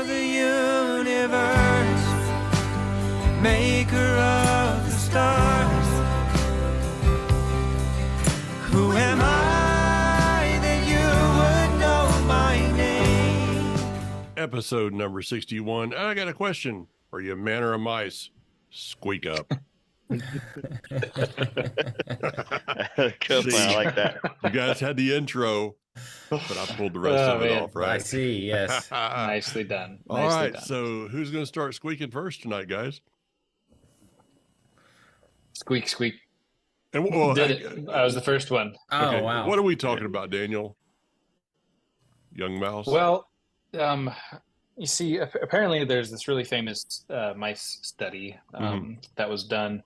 of the universe, maker of the stars. Who am I that you would know my name? Episode number 61. I got a question. Are you a man or a mice? Squeak up. Cool, I like that. You guys had the intro, but I pulled the rest of it off, right? I see, yes. Nicely done. All Nicely right, done. so who's going to start squeaking first tonight, guys? Squeak, squeak. And well, Did it. I was the first one. Oh, okay, wow. What are we talking about, Daniel? Young mouse? Well, you see, apparently there's this really famous mice study that was done,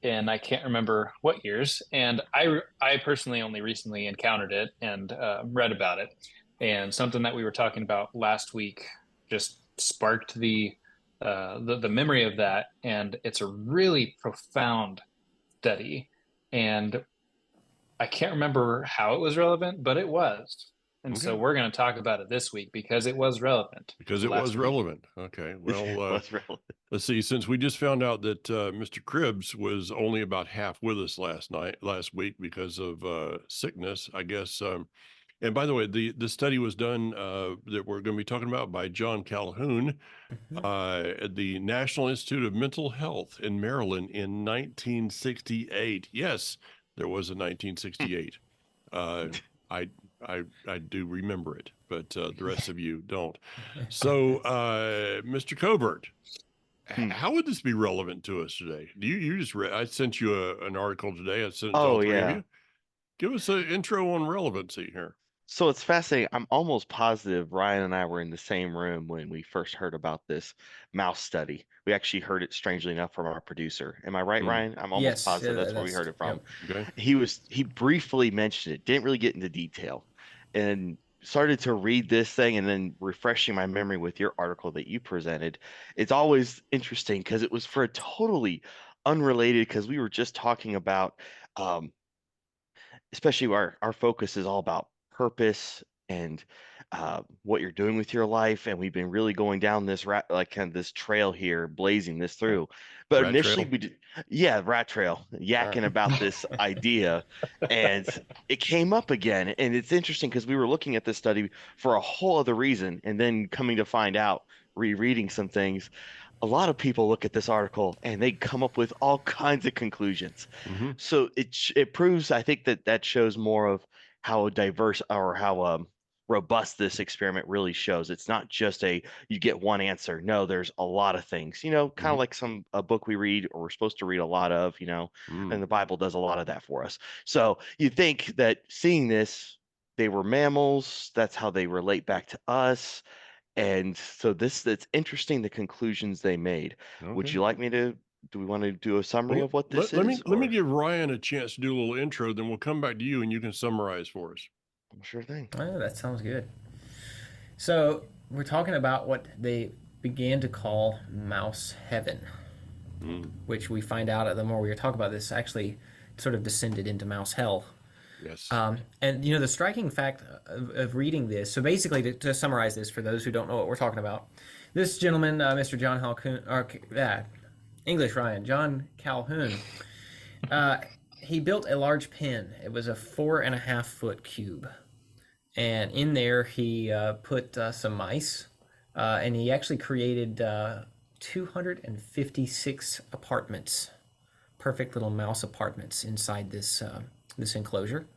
and I can't remember what years. And I personally only recently encountered it and read about it. And something that we were talking about last week just sparked the memory of that. And it's a really profound study. And I can't remember how it was relevant, but it was. And so we're going to talk about it this week because it was relevant. Because it was relevant. Okay. Well, let's see. Since we just found out that Mr. Cribbs was only about half with us last week because of sickness, I guess. And by the way, the study was done that we're going to be talking about by John Calhoun at the National Institute of Mental Health in Maryland in 1968. Yes, there was a 1968. I do remember it, but the rest of you don't. So, Mr. Covert, how would this be relevant to us today? You just read? I sent you an article today. I sent it to all three of you. Give us an intro on relevancy here. So it's fascinating. I'm almost positive Ryan and I were in the same room when we first heard about this mouse study. We actually heard it, strangely enough, from our producer. Am I right, Ryan? I'm almost positive that's where we heard it from. Okay. He briefly mentioned it, didn't really get into detail, and started to read this thing and then refreshing my memory with your article that you presented. It's always interesting because it was for a totally unrelated, because we were just talking about, especially our focus is all about purpose and what you're doing with your life, and we've been really going down this this trail here, blazing this through. But rat initially trail? rat trail, yakking about this idea, and it came up again. And it's interesting because we were looking at this study for a whole other reason, and then coming to find out, rereading some things, a lot of people look at this article and they come up with all kinds of conclusions. So it proves, I think, that shows more of how diverse or how robust this experiment really shows. It's not just you get one answer. No, there's a lot of things, kind of like a book we read or we're supposed to read a lot of, and the Bible does a lot of that for us. So you think that seeing this, they were mammals, that's how they relate back to us. And so it's interesting, the conclusions they made. Okay. Would you like me to? Do we want to do a summary of what this is? Let me give Ryan a chance to do a little intro, then we'll come back to you and you can summarize for us. Sure thing. Oh, that sounds good. So we're talking about what they began to call mouse heaven, which we find out the more we talk about this, actually sort of descended into mouse hell. Yes. And the striking fact of reading this, so basically to summarize this for those who don't know what we're talking about, this gentleman, Mr. John John Calhoun, he built a large pen. It was a 4.5 foot cube. And in there he put some mice, and he actually created 256 apartments, perfect little mouse apartments inside this enclosure.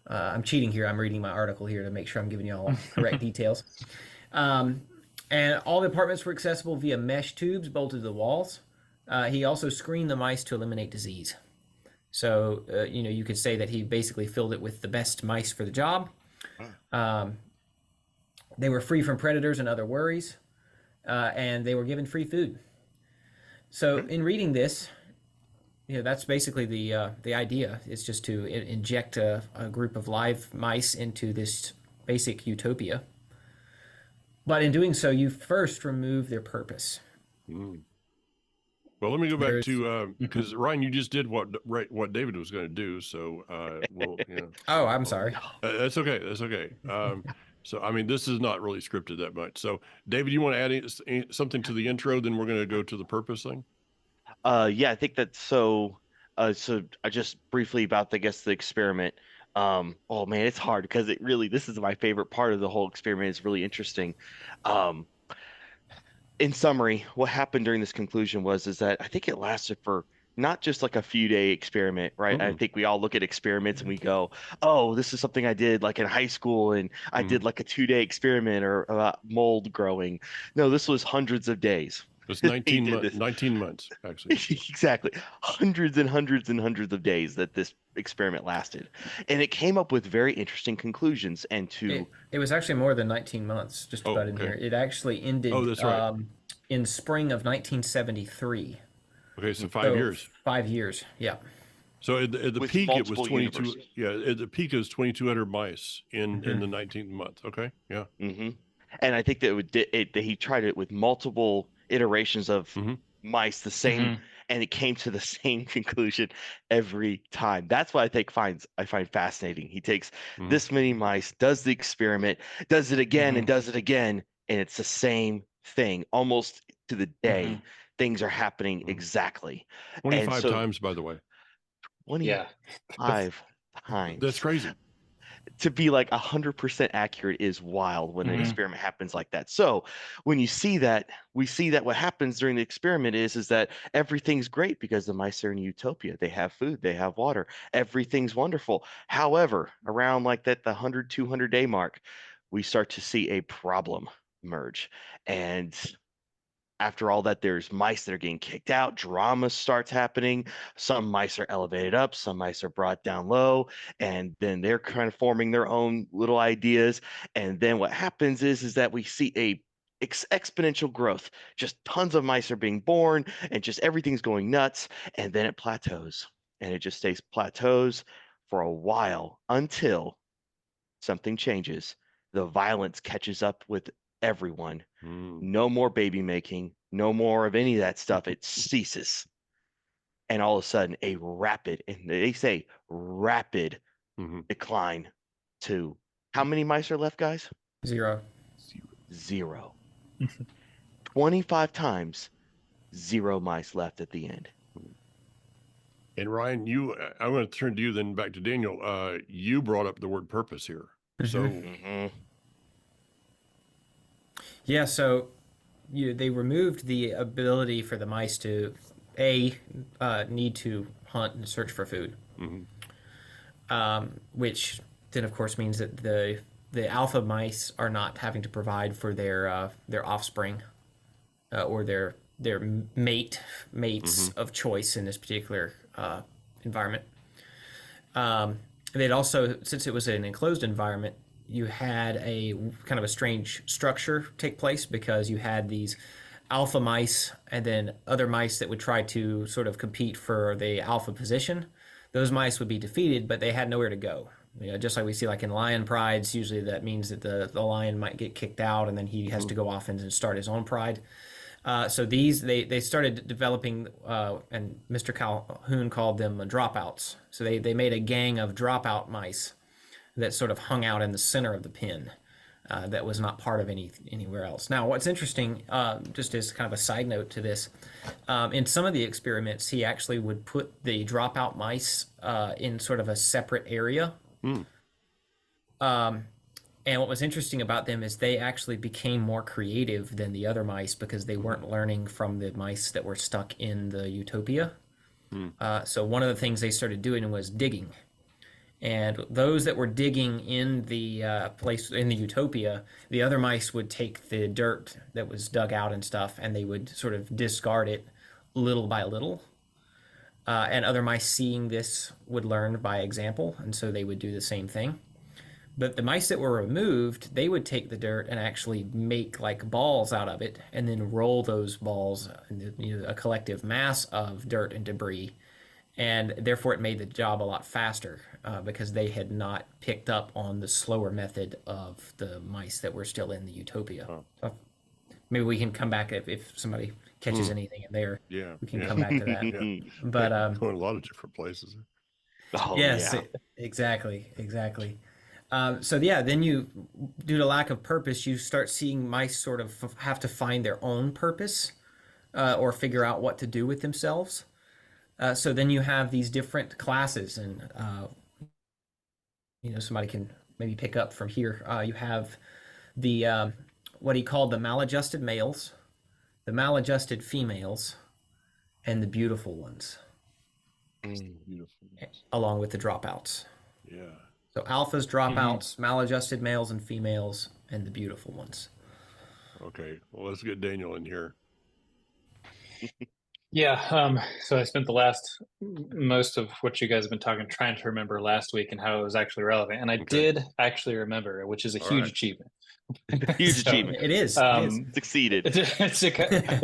I'm cheating here. I'm reading my article here to make sure I'm giving you all correct details. And all the apartments were accessible via mesh tubes bolted to the walls. He also screened the mice to eliminate disease. So, you could say that he basically filled it with the best mice for the job. They were free from predators and other worries, and they were given free food. So in reading this, that's basically the idea. It's just to inject a group of live mice into this basic utopia. But in doing so, you first remove their purpose. Well, let me go back to because Ryan, you just did what David was going to do. So, Oh, I'm sorry. That's okay. That's okay. So, I mean, this is not really scripted that much. So, David, you want to add something to the intro? Then we're going to go to the purpose thing. Yeah, I think that's so. So I just briefly about, I guess, the experiment. Oh man, it's hard because this is my favorite part of the whole experiment. It's really interesting. Um, in summary, what happened during this conclusion is that I think it lasted for not just like a few day experiment, right? I think we all look at experiments and we go, oh, this is something I did like in high school, and I did like a 2-day experiment or about mold growing. No, this was hundreds of days. It's 19 months, actually. Exactly. Hundreds and hundreds and hundreds of days that this experiment lasted. And it came up with very interesting conclusions. And it was actually more than 19 months, just about in here. It actually ended that's right. In spring of 1973. Okay, so 5 years. 5 years, yeah. So at the With peak, it was multiple 22. universes. Yeah, at the peak, it was 2,200 mice in the 19th month. Okay, yeah. And I think that he tried it with multiple iterations of mice, the same, and it came to the same conclusion every time. That's what I find fascinating. He takes this many mice, does the experiment, does it again, and does it again, and it's the same thing almost to the day. Things are happening exactly 25 times, by the way. 25 times. That's crazy. To be like 100% accurate is wild when an experiment happens like that. So when you see that, we see that what happens during the experiment is that everything's great because the mice are in utopia. They have food, they have water, everything's wonderful. However, around like that, the 100, 200 day mark, we start to see a problem emerge. And after all that, there's mice that are getting kicked out. Drama starts happening. Some mice are elevated up. Some mice are brought down low. And then they're kind of forming their own little ideas. And then what happens is that we see a exponential growth. Just tons of mice are being born and just everything's going nuts. And then it plateaus. And it just stays plateaus for a while until something changes. The violence catches up with everyone. No more baby making, no more of any of that stuff. It ceases. And all of a sudden, a rapid, and they say rapid decline to how many mice are left, guys? Zero. 25 times, 0 mice left at the end. And Ryan, I'm going to turn to you, then back to Daniel. You brought up the word purpose here. So. Yeah, so they removed the ability for the mice to need to hunt and search for food, which then of course means that the alpha mice are not having to provide for their offspring or their mates of choice in this particular environment. They'd also, since it was an enclosed environment, you had a kind of a strange structure take place because you had these alpha mice and then other mice that would try to sort of compete for the alpha position. Those mice would be defeated, but they had nowhere to go. Just like we see like in lion prides, usually that means that the lion might get kicked out and then he has to go off and start his own pride. So they started developing, and Mr. Calhoun called them dropouts. So they made a gang of dropout mice that sort of hung out in the center of the pen, that was not part of anywhere else. Now, what's interesting, just as kind of a side note to this, in some of the experiments, he actually would put the dropout mice in sort of a separate area. And what was interesting about them is they actually became more creative than the other mice because they weren't learning from the mice that were stuck in the utopia. So one of the things they started doing was digging. And those that were digging in the place in the utopia, the other mice would take the dirt that was dug out and stuff, and they would sort of discard it little by little. And other mice seeing this would learn by example, and so they would do the same thing. But the mice that were removed, they would take the dirt and actually make like balls out of it, and then roll those balls, a collective mass of dirt and debris. And therefore, it made the job a lot faster because they had not picked up on the slower method of the mice that were still in the utopia. So maybe we can come back if somebody catches anything in there. Yeah, we can come back to that. But going a lot of different places. Yes, exactly. So yeah, then you, due to lack of purpose, you start seeing mice sort of have to find their own purpose or figure out what to do with themselves. So then you have these different classes, and somebody can maybe pick up from here. You have the what he called the maladjusted males, the maladjusted females, and the beautiful ones, Beautiful. along with the dropouts. Yeah. So alphas, dropouts, maladjusted males and females, and the beautiful ones. Okay. Well, let's get Daniel in here. Yeah, so I spent most of what you guys have been talking, trying to remember last week and how it was actually relevant. And I did actually remember, which is a huge achievement. Huge achievement. It is. Succeeded.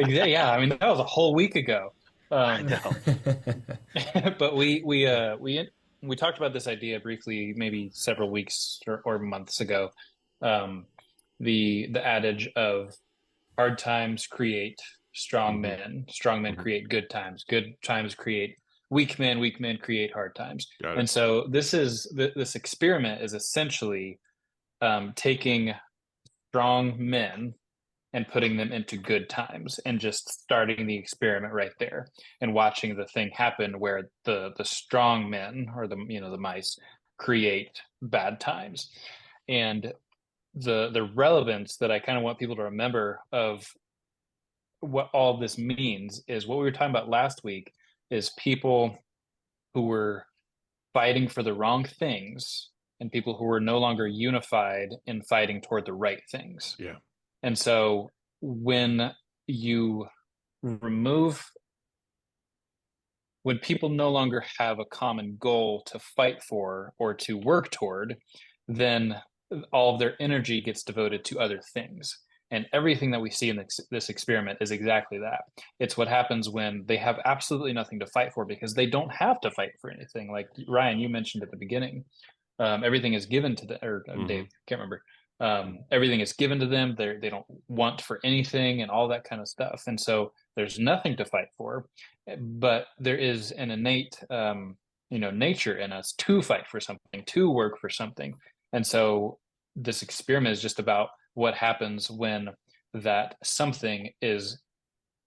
Yeah, I mean, that was a whole week ago. I know. But we talked about this idea briefly, maybe several weeks or months ago. The adage of hard times create strong men create good times create weak men create hard times. And so this experiment is essentially taking strong men and putting them into good times and just starting the experiment right there and watching the thing happen where the strong men, or the mice, create bad times. And the relevance that I kind of want people to remember of what all this means is what we were talking about last week, is people who were fighting for the wrong things and people who were no longer unified in fighting toward the right things. Yeah. And so when people no longer have a common goal to fight for or to work toward, then all of their energy gets devoted to other things. And everything that we see in this experiment is exactly that. It's what happens when they have absolutely nothing to fight for, because they don't have to fight for anything. Like Ryan, you mentioned at the beginning, everything is given to them, or Dave, can't remember. Everything is given to them. They don't want for anything and all that kind of stuff. And so there's nothing to fight for, but there is an innate, nature in us to fight for something, to work for something. And so this experiment is just about what happens when that something is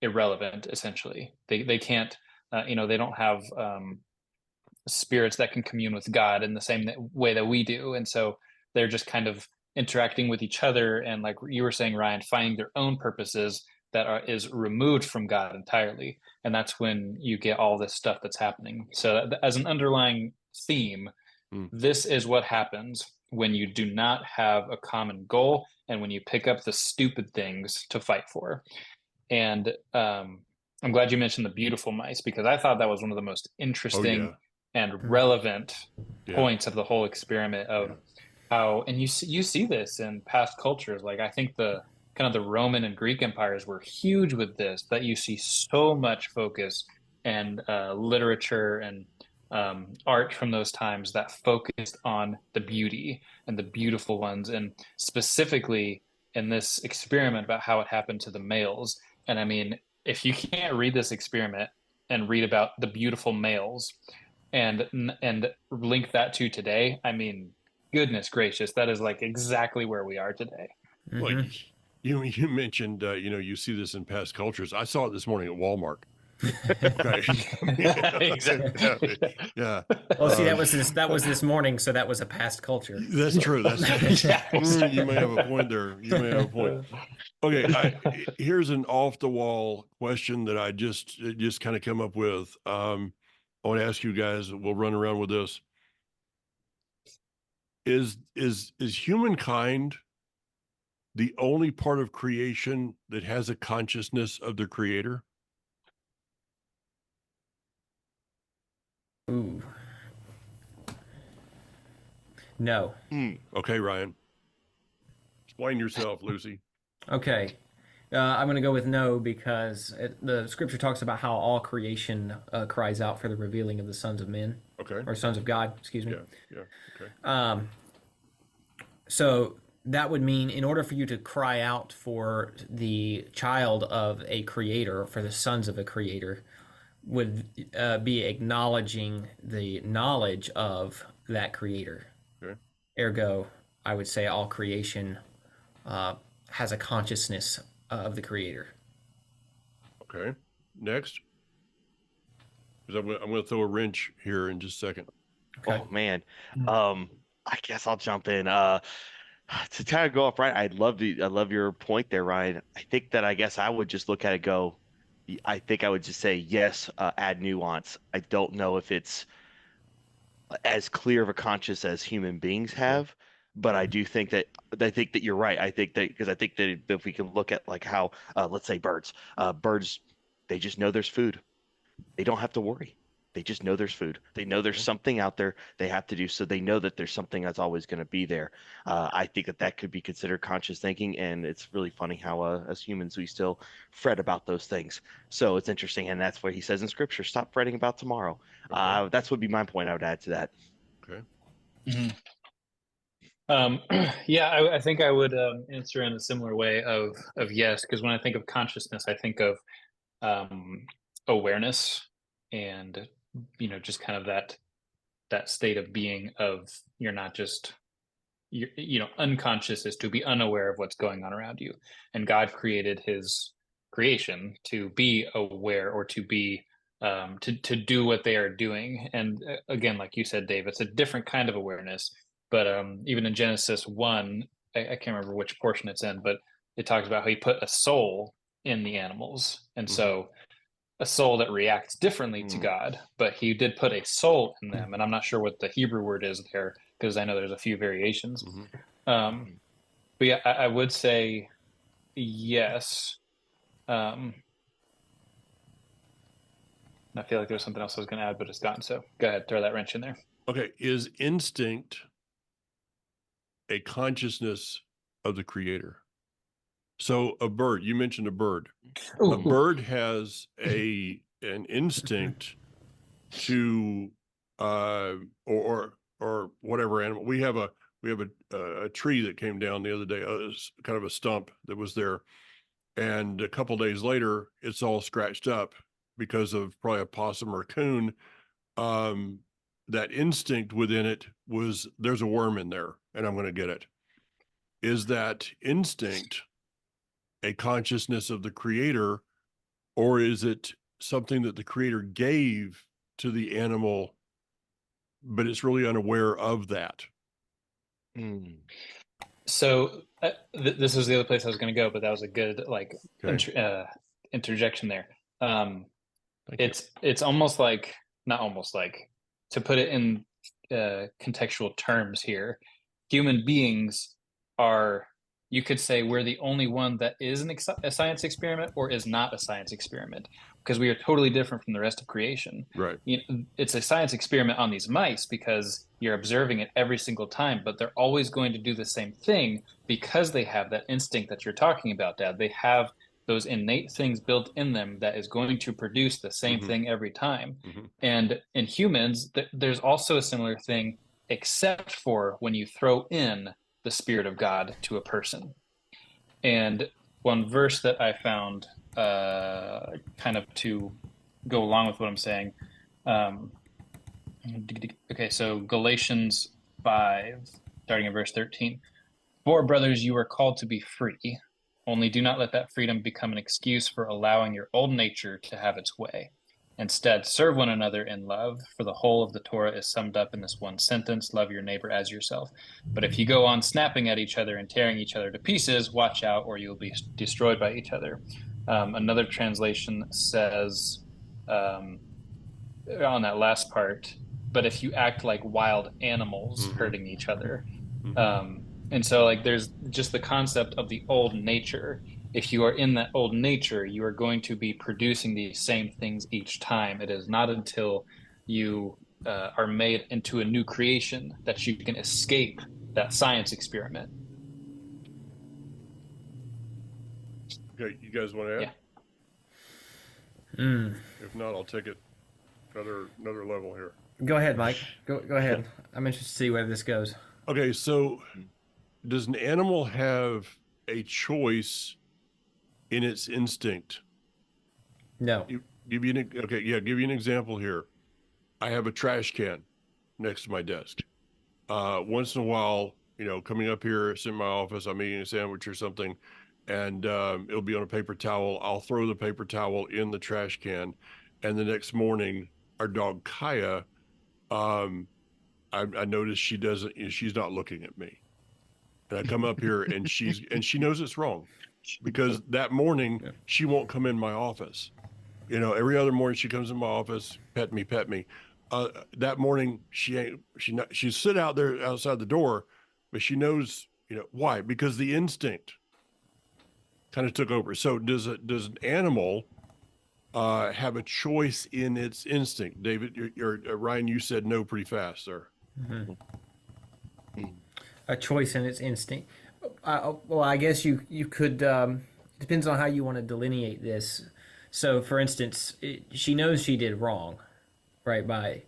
irrelevant. Essentially, they can't, they don't have spirits that can commune with God in the same way that we do, and so they're just kind of interacting with each other, and like you were saying, Ryan, finding their own purposes that is removed from God entirely. And that's when you get all this stuff that's happening. So as an underlying theme, this is what happens when you do not have a common goal and when you pick up the stupid things to fight for. And I'm glad you mentioned the beautiful mice, because I thought that was one of the most interesting and relevant points of the whole experiment, of how, and you see this in past cultures. Like, I think the Roman and Greek empires were huge with this, that you see so much focus and literature and art from those times that focused on the beauty and the beautiful ones, and specifically in this experiment about how it happened to the males. And I mean, if you can't read this experiment and read about the beautiful males and link that to today, I mean, goodness gracious, that is like exactly where we are today. Well, you mentioned you see this in past cultures. I saw it this morning at Walmart. Okay. Exactly. Yeah. Oh, see, that was this morning, so that was a past culture. That's true. You may have a point there. You may have a point. Okay. Here's an off the wall question that I just kind of come up with. I want to ask you guys. We'll run around with this. Is humankind the only part of creation that has a consciousness of the creator? Ooh. No. Okay, Ryan. Explain yourself, Lucy. Okay. I'm going to go with no, because the scripture talks about how all creation cries out for the revealing of the sons of men. Okay. Or sons of God, excuse me. Yeah. Okay. So that would mean, in order for you to cry out for the child of a creator, for the sons of a creator, would be acknowledging the knowledge of that creator. Okay. Ergo, I would say all creation has a consciousness of the Creator. Okay. Next. Because I'm going to throw a wrench here in just a second. Okay. Oh man. I guess I'll jump in. To kind of go up right, I love your point there, Ryan. I guess I would just look at it, go, I think I would just say yes, add nuance. I don't know if it's as clear of a conscience as human beings have, but I think that you're right. I think that because I think that if we can look at like how let's say birds, they just know there's food. They don't have to worry. They just know there's food. They know there's something out there they have to do, so they know that there's something that's always going to be there. I think that could be considered conscious thinking, and it's really funny how as humans we still fret about those things. So it's interesting, and that's what he says in Scripture: stop fretting about tomorrow. Okay. That's would be my point. I would add to that. Okay. Yeah, I think I would answer in a similar way of yes, because when I think of consciousness, I think of awareness and just kind of that state of being of you're not just unconscious is to be unaware of what's going on around you, and God created His creation to be aware or to be to do what they are doing. And again, like you said, Dave, it's a different kind of awareness. But even in Genesis 1, I can't remember which portion it's in, but it talks about how He put a soul in the animals, and so a soul that reacts differently to God, but He did put a soul in them. And I'm not sure what the Hebrew word is there because I know there's a few variations. But yeah, I would say yes. I feel like there's something else I was going to add, but it's gone. So go ahead, throw that wrench in there. Okay. Is instinct a consciousness of the Creator? So a bird, you mentioned a bird. A bird has an instinct to or whatever animal. We have a tree that came down the other day, kind of a stump that was there, and a couple days later it's all scratched up because of probably a possum or a coon. That instinct within it was there's a worm in there and I'm going to get it. Is that instinct a consciousness of the Creator, or is it something that the Creator gave to the animal, but it's really unaware of that? So this was the other place I was going to go, but that was a good interjection there. It's almost like, not almost like, to put it in contextual terms here, human beings are, you could say, we're the only one that is a science experiment or is not a science experiment, because we are totally different from the rest of creation. Right. It's a science experiment on these mice because you're observing it every single time, but they're always going to do the same thing because they have that instinct that you're talking about, Dad. They have those innate things built in them that is going to produce the same thing every time. And in humans, there's also a similar thing, except for when you throw in the Spirit of God to a person. And one verse that I found kind of to go along with what I'm saying. Okay, so Galatians 5, starting in verse 13. For brothers, you are called to be free. Only do not let that freedom become an excuse for allowing your old nature to have its way. Instead, serve one another in love, for the whole of the Torah is summed up in this one sentence: love your neighbor as yourself. But if you go on snapping at each other and tearing each other to pieces, watch out or you'll be destroyed by each other. Another translation says, on that last part, but if you act like wild animals hurting each other. And so like there's just the concept of the old nature. If you are in that old nature, you are going to be producing these same things each time. It is not until you are made into a new creation that you can escape that science experiment. Okay, you guys want to add? Yeah. If not, I'll take it another level here. Go ahead, Mike. Go ahead. I'm interested to see where this goes. Okay, so does an animal have a choice in its instinct? No. Give you an example here. I have a trash can next to my desk. once in a while, coming up here, sit in my office, I'm eating a sandwich or something, and it'll be on a paper towel. I'll throw the paper towel in the trash can, and the next morning, our dog Kaya, I notice she's not looking at me, and I come up here and she knows it's wrong, because that morning she won't come in my office. Every other morning she comes in my office, pet me. That morning she's sit out there outside the door, but she knows, why? Because the instinct kind of took over. So does an animal have a choice in its instinct? David, Ryan, you said no pretty fast, sir. A choice in its instinct. Well, I guess you could. Depends on how you want to delineate this. So, for instance, she knows she did wrong, right, by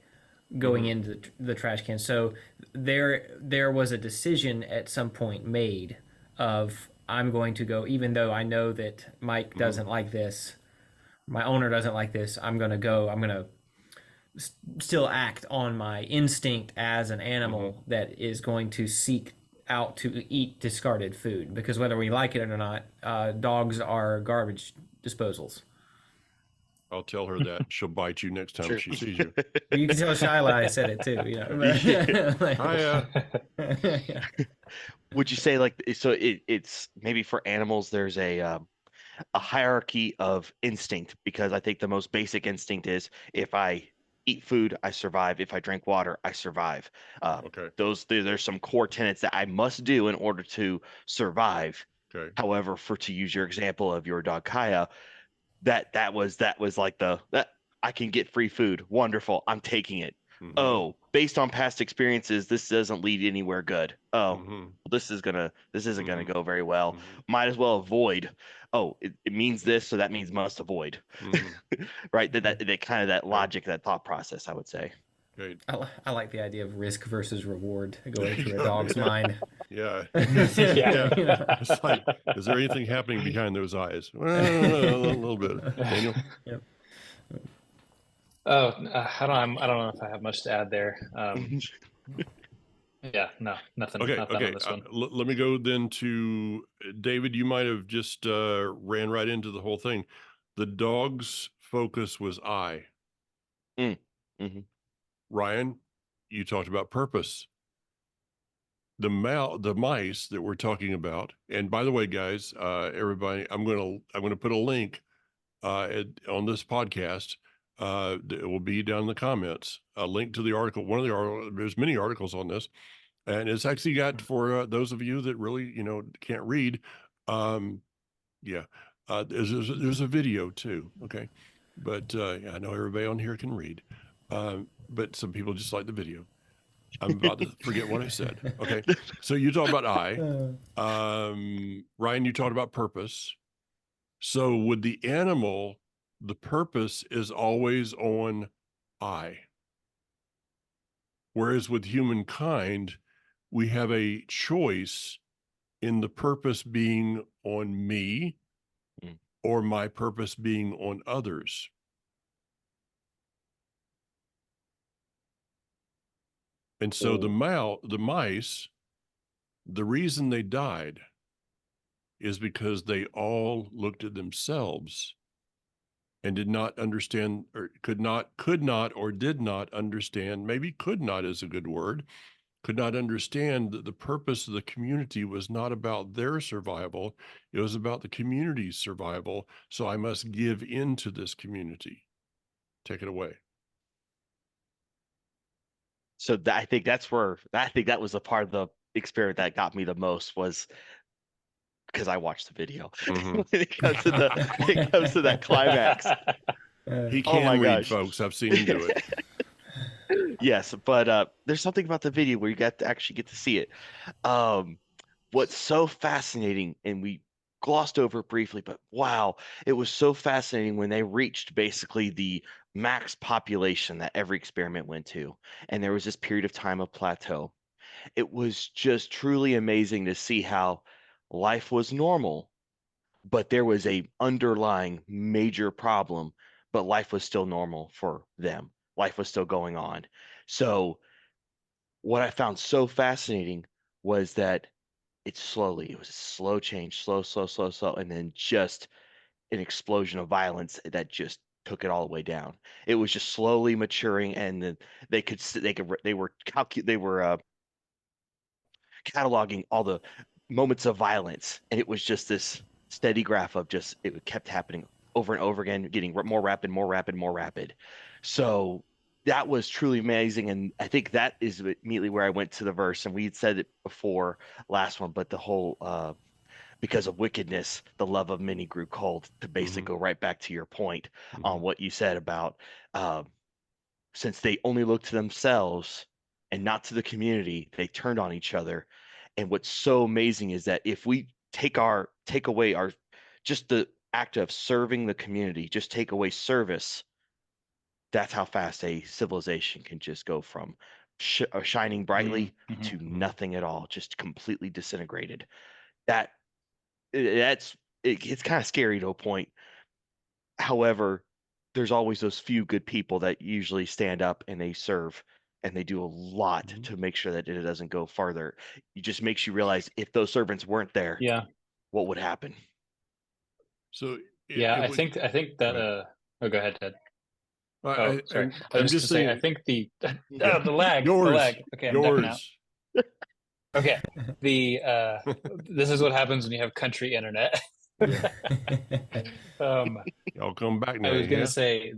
going into the trash can. So there was a decision at some point made of, I'm going to go, even though I know that Mike doesn't like this, my owner doesn't like this. I'm going to go. I'm going to still act on my instinct as an animal that is going to seek out to eat discarded food, because whether we like it or not, dogs are garbage disposals. I'll tell her that. She'll bite you next time she sees you. You can tell Shyla I said it too. Would you say it's maybe for animals there's a hierarchy of instinct, because I think the most basic instinct is, if I eat food, I survive. If I drink water, I survive. Okay. There's some core tenets that I must do in order to survive. Okay. However, to use your example of your dog Kaya, that was like that I can get free food. Wonderful. I'm taking it. Oh, based on past experiences, this doesn't lead anywhere good. Oh, this isn't gonna go very well. Might as well avoid. Oh, it means this, so that means must avoid. Right? That kind of that logic, that thought process, I would say. Great. I like the idea of risk versus reward going through a dog's mind. Yeah. It's like, is there anything happening behind those eyes? Well, a little bit. Daniel? Yep. Oh, I don't know if I have much to add there. Yeah, no, nothing. Okay. Nothing on this one. Let me go then to David. You might have just ran right into the whole thing. The dog's focus was I. Ryan, you talked about purpose. The mice that we're talking about, and by the way, guys, everybody, I'm gonna put a link on this podcast. It will be down in the comments, a link to the article. One of the articles, there's many articles on this, and it's actually got, for those of you that really can't read. There's a video too. Okay, but I know everybody on here can read, but some people just like the video. I'm about to forget what I said. Okay, so you talked about I. Ryan, you talked about purpose. So with the animal, the purpose is always on I. Whereas with humankind, we have a choice in the purpose being on me or my purpose being on others. And so the mice, the reason they died is because they all looked at themselves and did not understand, or could not or did not understand, maybe could not is a good word, could not understand that the purpose of the community was not about their survival. It was about the community's survival. So I must give into this community. Take it away. So I think that was the part of the experiment that got me the most, was because I watched the video. When it comes to that climax. He can read, folks. I've seen him do it. Yes, but there's something about the video where you actually get to see it. What's so fascinating, and we glossed over it briefly, but wow, it was so fascinating when they reached basically the max population that every experiment went to, and there was this period of time of plateau. It was just truly amazing to see how life was normal, but there was a underlying major problem, but life was still normal for them. Life was still going on. So what I found so fascinating was that it was a slow change, slow, slow, slow, slow, and then just an explosion of violence that just took it all the way down. It was just slowly maturing, and then they were cataloging all the moments of violence, and it was just this steady graph of just it kept happening over and over again, getting more rapid, more rapid, more rapid. So that was truly amazing, and I think that is immediately where I went to the verse, and we had said it before last one, but the whole because of wickedness, the love of many grew cold. To basically go right back to your point on what you said about since they only looked to themselves and not to the community, they turned on each other. And what's so amazing is that if we take away our just the act of serving the community, just take away service, that's how fast a civilization can just go from shining brightly to nothing at all, just completely disintegrated. It's kind of scary to a point. However, there's always those few good people that usually stand up and they serve and they do a lot to make sure that it doesn't go farther. It just makes you realize if those servants weren't there, what would happen? So I think that oh, go ahead, Ted. Oh, sorry. I was just saying, I think the lag. Okay, I'm ducking out. Okay. This is what happens when you have country internet. I'll come back now. I was gonna say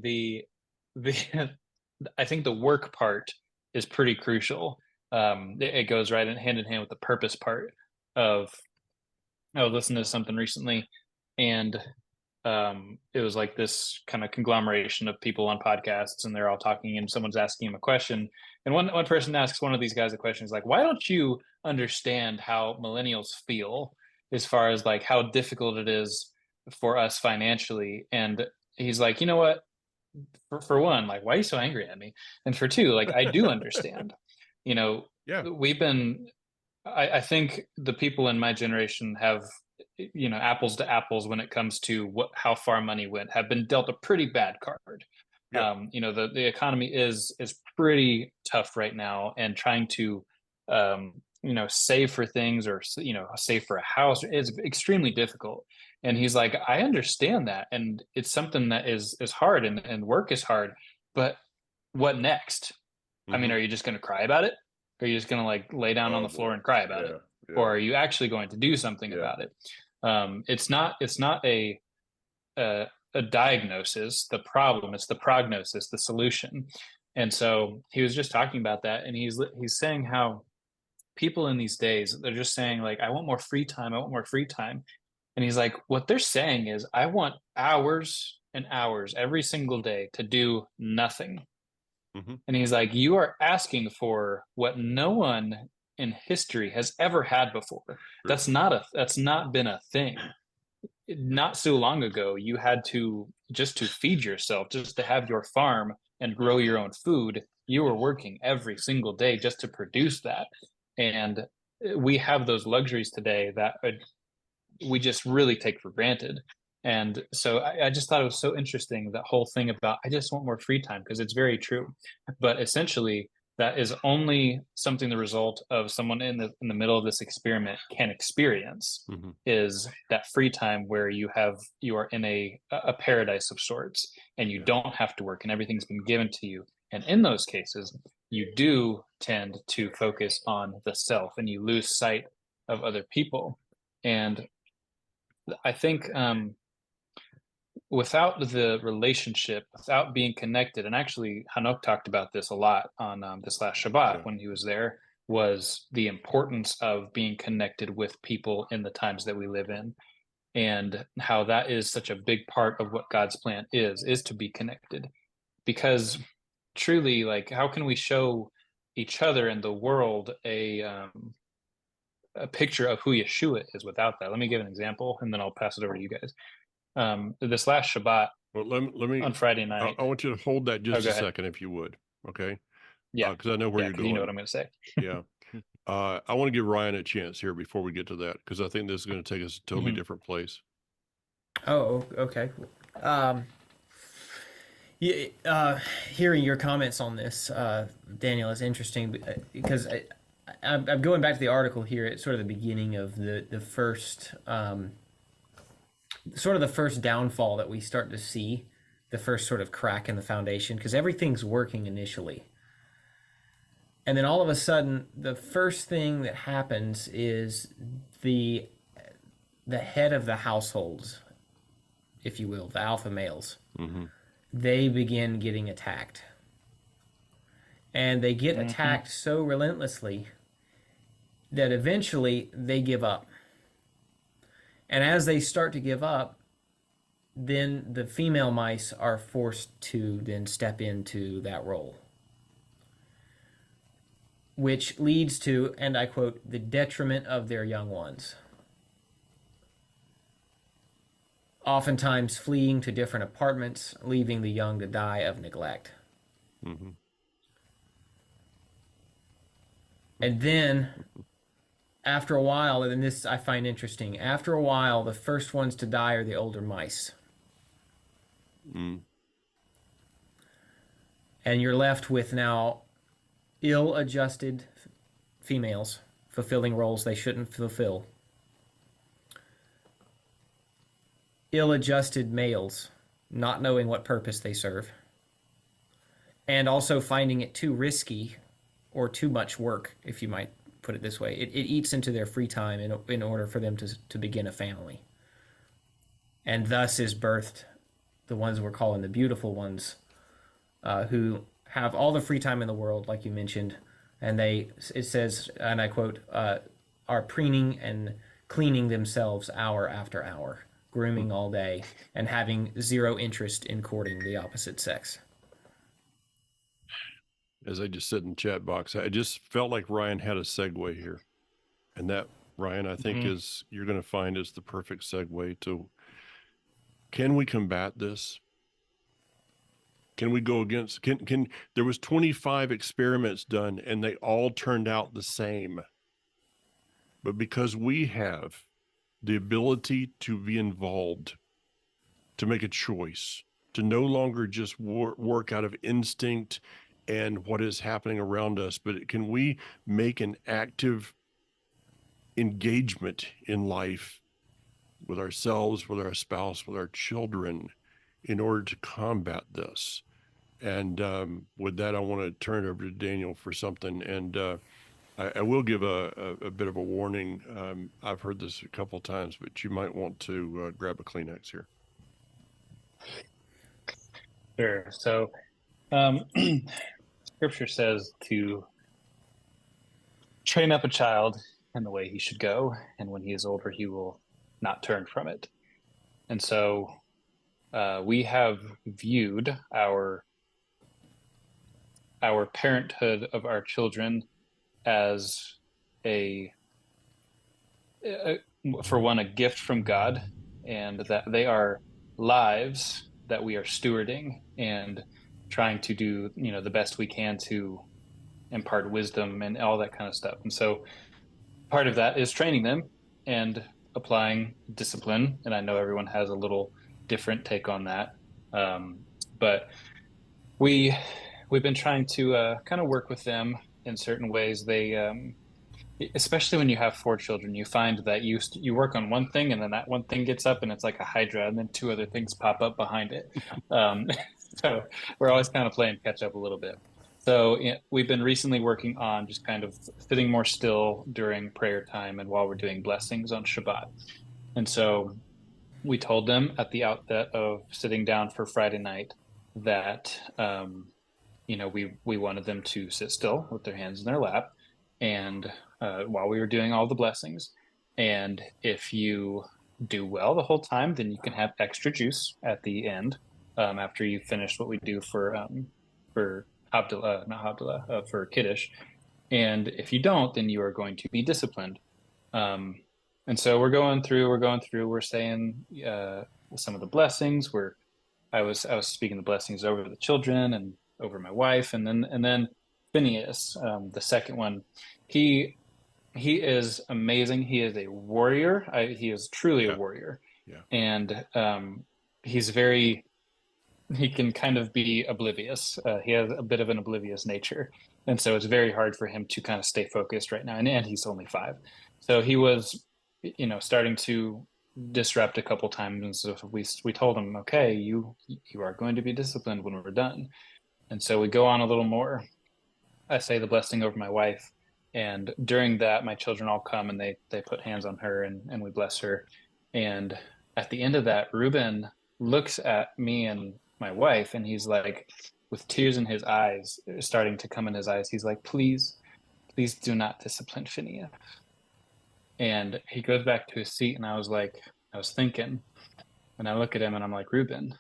I think the work part is pretty crucial. It goes right hand in hand with the purpose part of I was listening to something recently, and it was like this kind of conglomeration of people on podcasts, and they're all talking, and someone's asking him a question, and one person asks one of these guys a question. Is like, why don't you understand how millennials feel as far as like how difficult it is for us financially? And he's like, you know what? For one, like, why are you so angry at me? And for two, like, I do understand. We've been. I think the people in my generation have, apples to apples when it comes to how far money went, have been dealt a pretty bad card. Yeah. The economy is pretty tough right now, and trying to save for things or save for a house is extremely difficult. And he's like, I understand that, and it's something that is hard, and work is hard, but what next? I mean, are you just going to cry about it? Are you just going to like lay down on the floor and cry about it? Or are you actually going to do something about it? It's not a diagnosis, the problem. It's the prognosis, the solution. And so he was just talking about that, and he's saying how people in these days, they're just saying like, I want more free time. I want more free time. And he's like, what they're saying is, I want hours and hours every single day to do nothing. And he's like, you are asking for what no one in history has ever had before. That's not been a thing. Not so long ago, you had to feed yourself, just to have your farm and grow your own food. You were working every single day just to produce that. And we have those luxuries today that we just really take for granted. And so I just thought it was so interesting, that whole thing about, I just want more free time, because it's very true. But essentially, that is only something the result of someone in the middle of this experiment can experience, is that free time where you are in a paradise of sorts, and you don't have to work, and everything's been given to you. And in those cases, you do tend to focus on the self, and you lose sight of other people. And I think without the relationship, without being connected, and actually Hanok talked about this a lot on this last Shabbat when he was there, was the importance of being connected with people in the times that we live in, and how that is such a big part of what God's plan is to be connected. Because truly, like, how can we show each other and the world a picture of who Yeshua is without that? Let me give an example, and then I'll pass it over to you guys. This last Shabbat, let me on Friday night. I want you to hold that just a second, if you would. Okay. Yeah. Because I know where you're going. You know what I'm going to say. Yeah. I want to give Ryan a chance here before we get to that, because I think this is going to take us to a totally different place. Oh, okay. Yeah, hearing your comments on this, Daniel, is interesting because I'm going back to the article here at sort of the beginning of the first sort of the first downfall that we start to see, the first sort of crack in the foundation, because everything's working initially. And then all of a sudden, the first thing that happens is the head of the households, if you will, the alpha males, they begin getting attacked. And they get attacked so relentlessly that eventually they give up. And as they start to give up, then the female mice are forced to then step into that role, which leads to, and I quote, the detriment of their young ones, oftentimes fleeing to different apartments, leaving the young to die of neglect. And then, after a while, and this I find interesting, after a while, the first ones to die are the older mice. And you're left with now ill-adjusted females fulfilling roles they shouldn't fulfill. Ill-adjusted males not knowing what purpose they serve. And also finding it too risky or too much work, if you might put it this way. It eats into their free time in order for them to begin a family. And thus is birthed the ones we're calling the beautiful ones, who have all the free time in the world, like you mentioned, and it says, and I quote, are preening and cleaning themselves hour after hour, grooming all day, and having zero interest in courting the opposite sex. As I just said in the chat box, I just felt like Ryan had a segue here. And that, Ryan, I think you're going to find is the perfect segue to, can we combat this? Can we go against, there was 25 experiments done and they all turned out the same. But because we have the ability to be involved, to make a choice, to no longer just work out of instinct and what is happening around us, but can we make an active engagement in life with ourselves, with our spouse, with our children, in order to combat this? And with that, I want to turn it over to Daniel for something. And I will give a bit of a warning. I've heard this a couple of times, but you might want to grab a Kleenex here. Sure. So Scripture says to train up a child in the way he should go, and when he is older, he will not turn from it. And so we have viewed our parenthood of our children as for one, a gift from God, and that they are lives that we are stewarding and trying to do, the best we can to impart wisdom and all that kind of stuff. And so part of that is training them and applying discipline. And I know everyone has a little different take on that. But we've been trying to kind of work with them in certain ways. They, especially when you have 4 children, you find that you work on one thing and then that one thing gets up and it's like a hydra, and then 2 other things pop up behind it. So we're always kind of playing catch up a little bit. So we've been recently working on just kind of sitting more still during prayer time and while we're doing blessings on Shabbat. And so we told them at the outset of sitting down for Friday night that, we wanted them to sit still with their hands in their lap and while we were doing all the blessings. And if you do well the whole time, then you can have extra juice at the end after you finish what we do for Havdalah, for Kiddush. And if you don't, then you are going to be disciplined. And so we're going through, we're saying some of the blessings. I was speaking the blessings over the children and over my wife, and then Phineas, the second one, he is amazing. He is a warrior. He is truly a warrior. Yeah. And he's very he can kind of be oblivious. He has a bit of an oblivious nature, and so it's very hard for him to kind of stay focused right now. And he's only 5, so he was, starting to disrupt a couple times. And so we told him, okay, you are going to be disciplined when we're done. And so we go on a little more. I say the blessing over my wife, and during that, my children all come and they put hands on her and we bless her. And at the end of that, Reuben looks at me and my wife, and he's like, with tears in his eyes, starting to come in his eyes, he's like, please, please do not discipline Phineas. And he goes back to his seat, and I was thinking, and I look at him and I'm like, Reuben,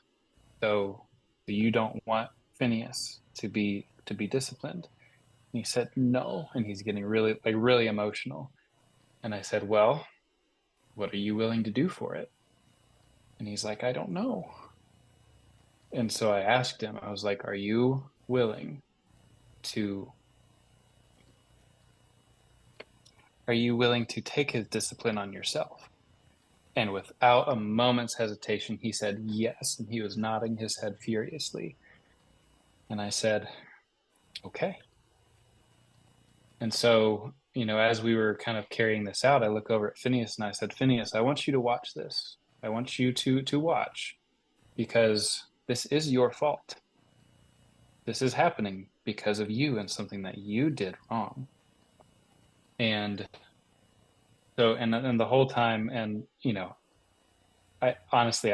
so you don't want Phineas to be disciplined? And he said, no. And he's getting really emotional. And I said, well, what are you willing to do for it? And he's like, I don't know. And so I asked him, I was like, are you willing to take his discipline on yourself? And without a moment's hesitation, he said yes. And he was nodding his head furiously. And I said, okay. And so, as we were kind of carrying this out, I look over at Phineas and I said, Phineas, I want you to watch this. I want you to watch, because this is your fault. This is happening because of you and something that you did wrong. And so, and the whole time, and, I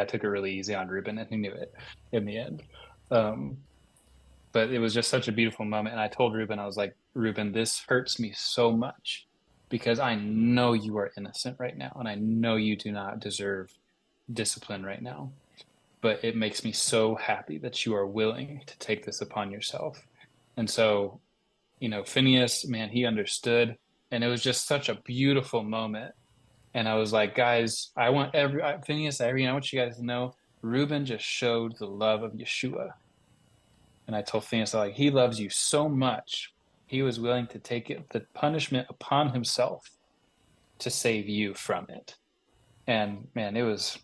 took it really easy on Reuben, and he knew it in the end. But it was just such a beautiful moment. And I told Reuben, I was like, Reuben, this hurts me so much because I know you are innocent right now. And I know you do not deserve discipline right now. But it makes me so happy that you are willing to take this upon yourself. And so, Phineas, man, he understood. And it was just such a beautiful moment. And I was like, guys, Phineas, I want you guys to know, Reuben just showed the love of Yeshua. And I told Phineas, he loves you so much, he was willing to take the punishment upon himself to save you from it. And man, I was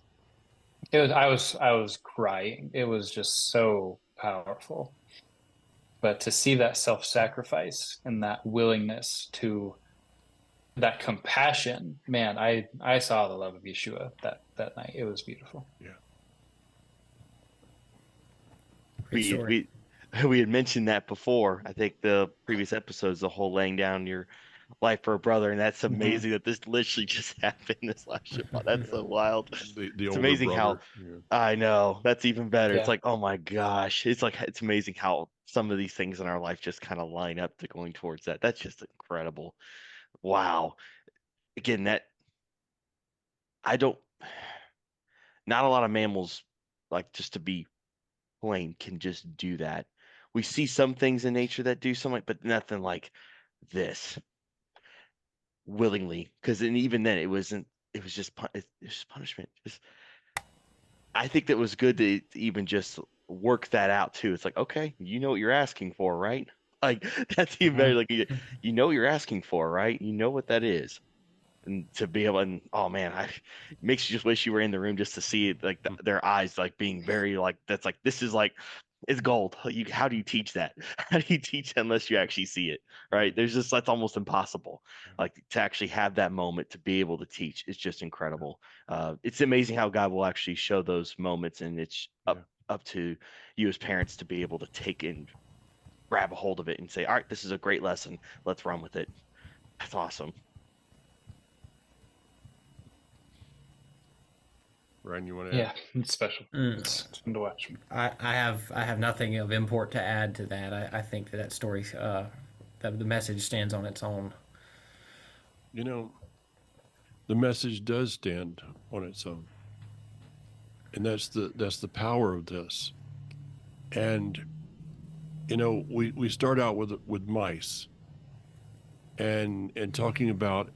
crying. It was just so powerful. But to see that self-sacrifice and that willingness that compassion, man, I saw the love of Yeshua that night. It was beautiful. Yeah. We had mentioned that before. I think the previous episodes, the whole laying down your life for a brother, and that's amazing that this literally just happened this last year. That's so wild. It's amazing how I know that's even better. Yeah. It's like, oh my gosh, it's amazing how some of these things in our life just kind of line up to going towards that. That's just incredible. Wow. Again, not a lot of mammals, like, just to be plain, can just do that. We see some things in nature that do something, but nothing like this willingly. Because even then, it was just punishment. I think that was good to even just work that out too. It's like, okay, you know what you're asking for, right? Like, that's even better. Like, you know what you're asking for, right? You know what that is. And to be able, and oh man, it makes you just wish you were in the room just to see it, like their eyes, like being very like, that's like, this is like, it's gold. How do you teach that? How do you teach that unless you actually see it, right? That's almost impossible. Like, to actually have that moment to be able to teach, it's just incredible. It's amazing how God will actually show those moments, and it's up to you as parents to be able to take and grab a hold of it and say, all right, this is a great lesson. Let's run with it. That's awesome. Ryan, you want to? Yeah, it's special. It's fun to watch. I have nothing of import to add to that. I think that story, that the message stands on its own. The message does stand on its own, and that's the power of this. And we start out with mice, and talking about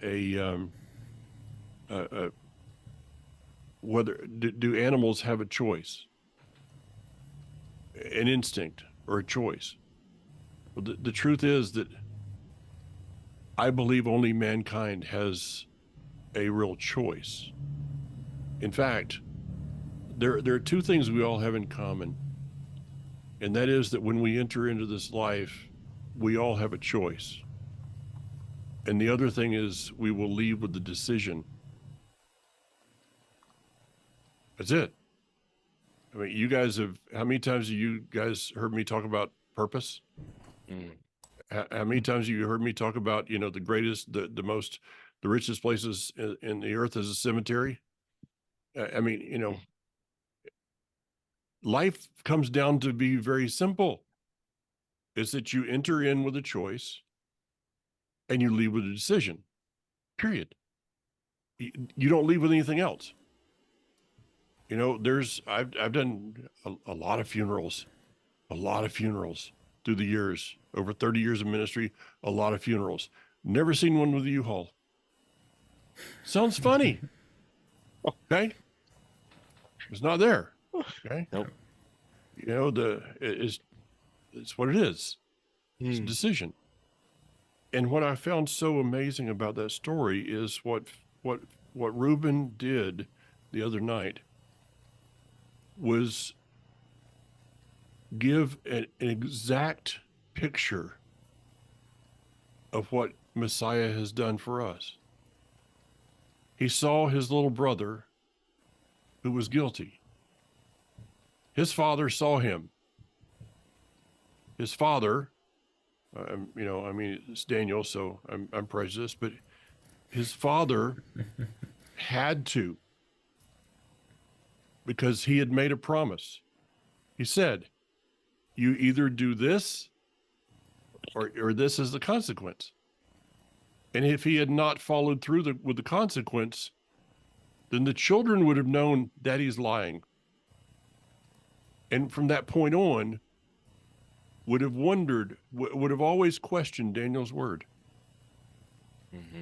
whether do animals have a choice, an instinct, or a choice? Well, the truth is that I believe only mankind has a real choice. In fact, there are two things we all have in common, And that is that when we enter into this life, we all have a choice. And the other thing is we will leave with the decision. That's it. I mean, you guys have, how many times have you guys heard me talk about purpose? How many times have you heard me talk about, you know, the greatest, the richest places in the earth is a cemetery? I mean, you know, life comes down to be very simple. It's that you enter in with a choice and you leave with a decision, period. You don't leave with anything else. You know, I've done a lot of funerals through the years, over 30 years of ministry, a lot of funerals. Never seen one with a U-Haul. Sounds funny. Okay. It's not there. Okay. Nope. You know, it's what it is. It's a decision. And what I found so amazing about that story is what Reuben did the other night was give an exact picture of what Messiah has done for us. He saw his little brother who was guilty. His father saw him. His father, you know, I mean, it's Daniel, so I'm prejudiced, but his father had to, because he had made a promise. He said, you either do this or this is the consequence. And if he had not followed through with the consequence, then the children would have known Daddy's lying. And from that point on, would have wondered, would have always questioned Daniel's word.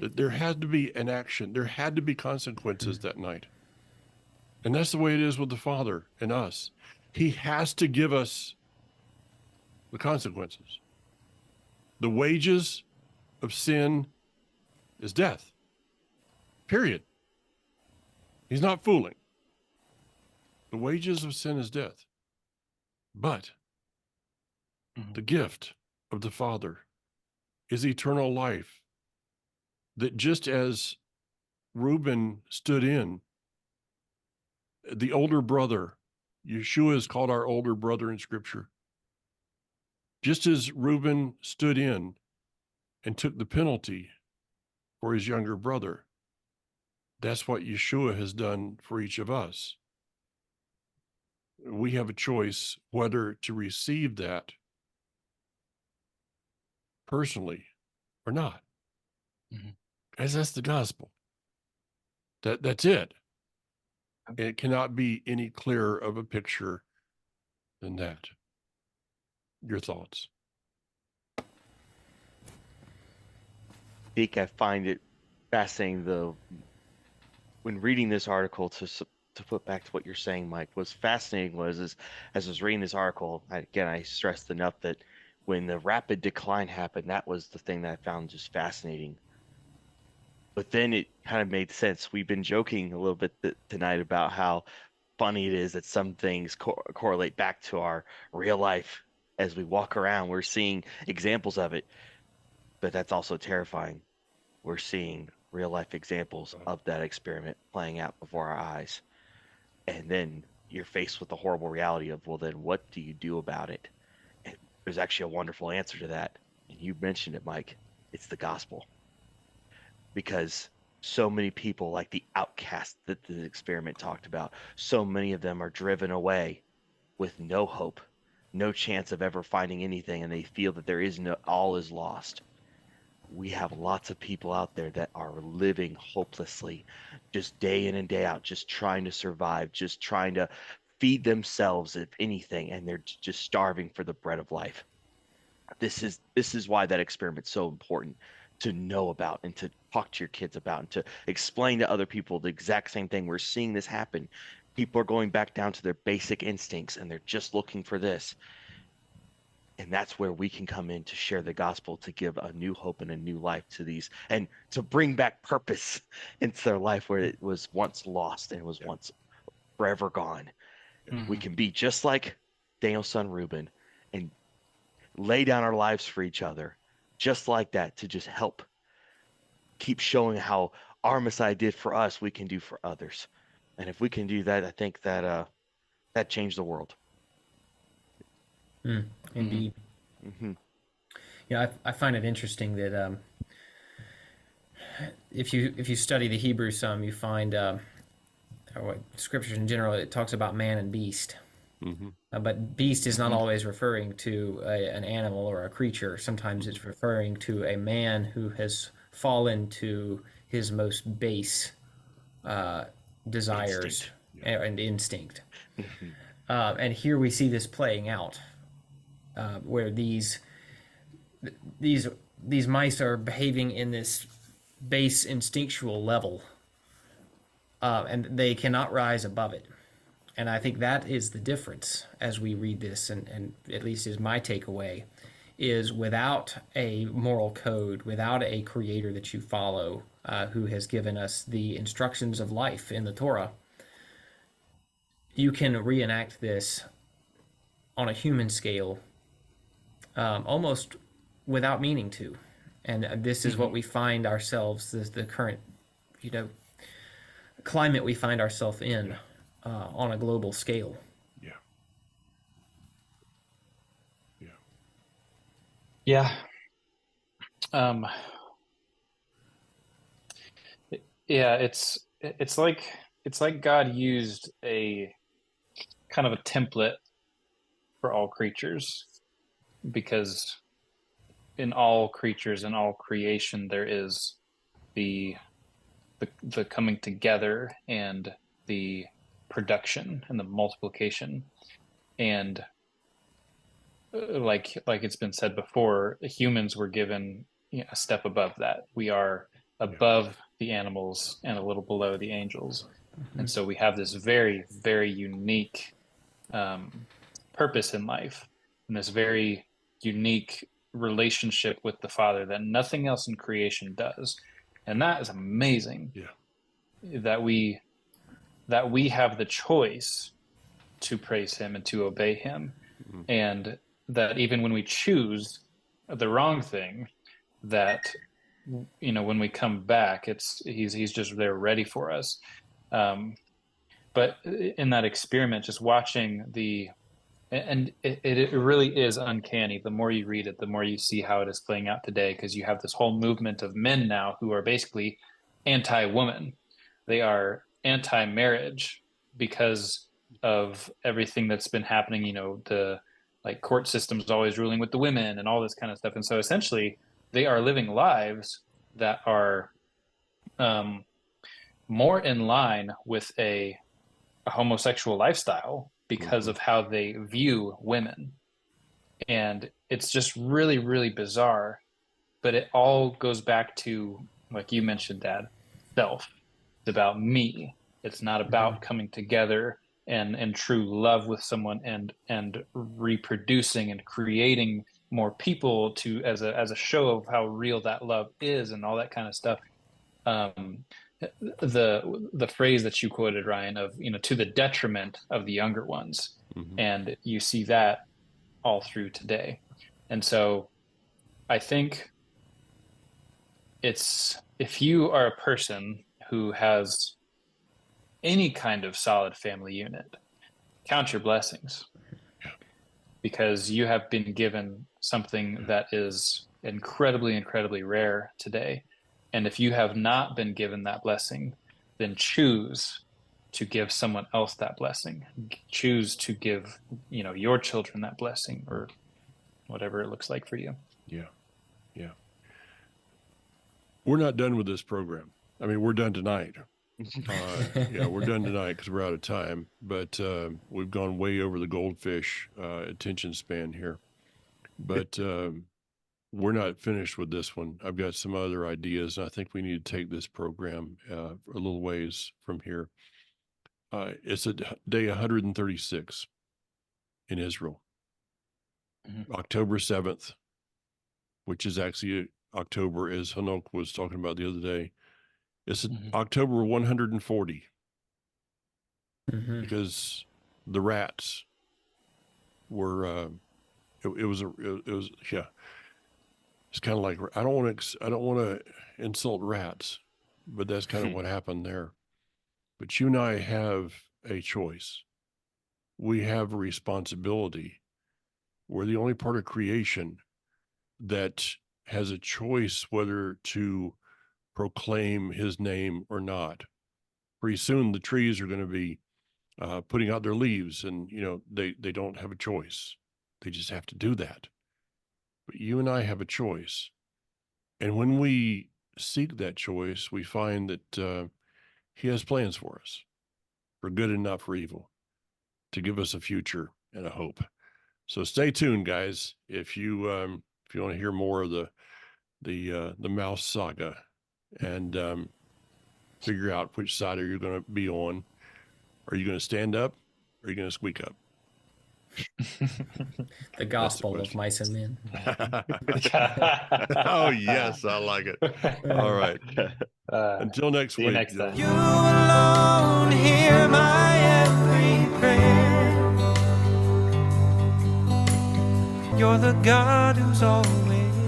That there had to be an action. There had to be consequences that night. And that's the way it is with the Father and us. He has to give us the consequences. The wages of sin is death. Period. He's not fooling. The wages of sin is death. But the gift of the Father is eternal life. That just as Reuben stood in, the older brother, Yeshua is called our older brother in Scripture. Just as Reuben stood in and took the penalty for his younger brother, that's what Yeshua has done for each of us. We have a choice whether to receive that personally or not. As that's the gospel. That's it. It cannot be any clearer of a picture than that. Your thoughts? I find it fascinating when reading this article to put back to what you're saying, Mike, what's fascinating was as I was reading this article, I stressed enough that when the rapid decline happened, that was the thing that I found just fascinating. But then it kind of made sense. We've been joking a little bit tonight about how funny it is that some things correlate back to our real life. As we walk around, we're seeing examples of it, but that's also terrifying. We're seeing real life examples of that experiment playing out before our eyes. And then you're faced with the horrible reality of, well, then what do you do about it? And there's actually a wonderful answer to that. And you mentioned it, Mike. It's the gospel. Because so many people, like the outcasts that the experiment talked about, so many of them are driven away with no hope, no chance of ever finding anything, and they feel that all is lost. We have lots of people out there that are living hopelessly, just day in and day out, just trying to survive, just trying to feed themselves, if anything, and they're just starving for the bread of life. This is why that experiment's so important to know about and to talk to your kids about and to explain to other people the exact same thing. We're seeing this happen. People are going back down to their basic instincts and they're just looking for this. And that's where we can come in to share the gospel, to give a new hope and a new life to these, and to bring back purpose into their life where it was once lost and was once forever gone. We can be just like Daniel's son Reuben and lay down our lives for each other, just like that, to just help keep showing how our Messiah did for us, we can do for others. And if we can do that, I think that that changed the world. Indeed. Mm-hmm. I find it interesting that if you study the Hebrew some, you find or scriptures in general, it talks about man and beast. But beast is not always referring to an animal or a creature. Sometimes it's referring to a man who has fallen to his most base desires and instinct. And here we see this playing out, where these mice are behaving in this base instinctual level, and they cannot rise above it. And I think that is the difference as we read this, and at least is my takeaway, is without a moral code, without a creator that you follow, who has given us the instructions of life in the Torah, you can reenact this on a human scale, almost without meaning to. And this is what we find ourselves, the current, climate we find ourselves in on a global scale. Yeah. Yeah, it's like God used a kind of a template for all creatures, because in all creatures and all creation there is the coming together and the production and the multiplication, and like it's been said before, humans were given a step above that. We are above the animals and a little below the angels. And so we have this very, very unique purpose in life, and this very unique relationship with the Father that nothing else in creation does. And that is amazing. That we have the choice to praise him and to obey him. And that even when we choose the wrong thing, that when we come back, he's just there ready for us. But in that experiment, just watching it really is uncanny. The more you read it, the more you see how it is playing out today, because you have this whole movement of men now who are basically anti-woman. They are anti-marriage because of everything that's been happening. The court system's always ruling with the women and all this kind of stuff. And so essentially they are living lives that are more in line with a homosexual lifestyle because of how they view women. And it's just really, really bizarre. But it all goes back to, like you mentioned, Dad, self. It's about me. It's not about coming together and true love with someone and reproducing and creating more people to as a show of how real that love is and all that kind of stuff. The phrase that you quoted, Ryan, of to the detriment of the younger ones, and you see that all through today. And so I think if you are a person who has any kind of solid family unit, count your blessings, because you have been given something that is incredibly, incredibly rare today. And if you have not been given that blessing, then choose to give someone else that blessing. Choose to give, your children that blessing, or whatever it looks like for you. Yeah. We're not done with this program. I mean, we're done tonight. We're done tonight because we're out of time, but we've gone way over the goldfish attention span here. But we're not finished with this one. I've got some other ideas, and I think we need to take this program a little ways from here. It's day 136 in Israel, October 7th, which is actually October, as Hanok was talking about the other day. It's October 140 because the rats were it was yeah. It's kind of like, I don't want to insult rats, but that's kind of what happened there. But you and I have a choice. We have a responsibility. We're the only part of creation that has a choice whether to proclaim his name or not. Pretty soon the trees are going to be putting out their leaves, and they don't have a choice. They just have to do that. But you and I have a choice. And when we seek that choice, we find that he has plans for us, for good and not for evil, to give us a future and a hope. So stay tuned, guys. If you want to hear more of the mouse saga and figure out which side are you going to be on, are you going to stand up or are you going to squeak up? The gospel of mice and men. Oh, yes, I like it. All right. Until next week. Next time. You alone hear my every prayer. You're the God who's always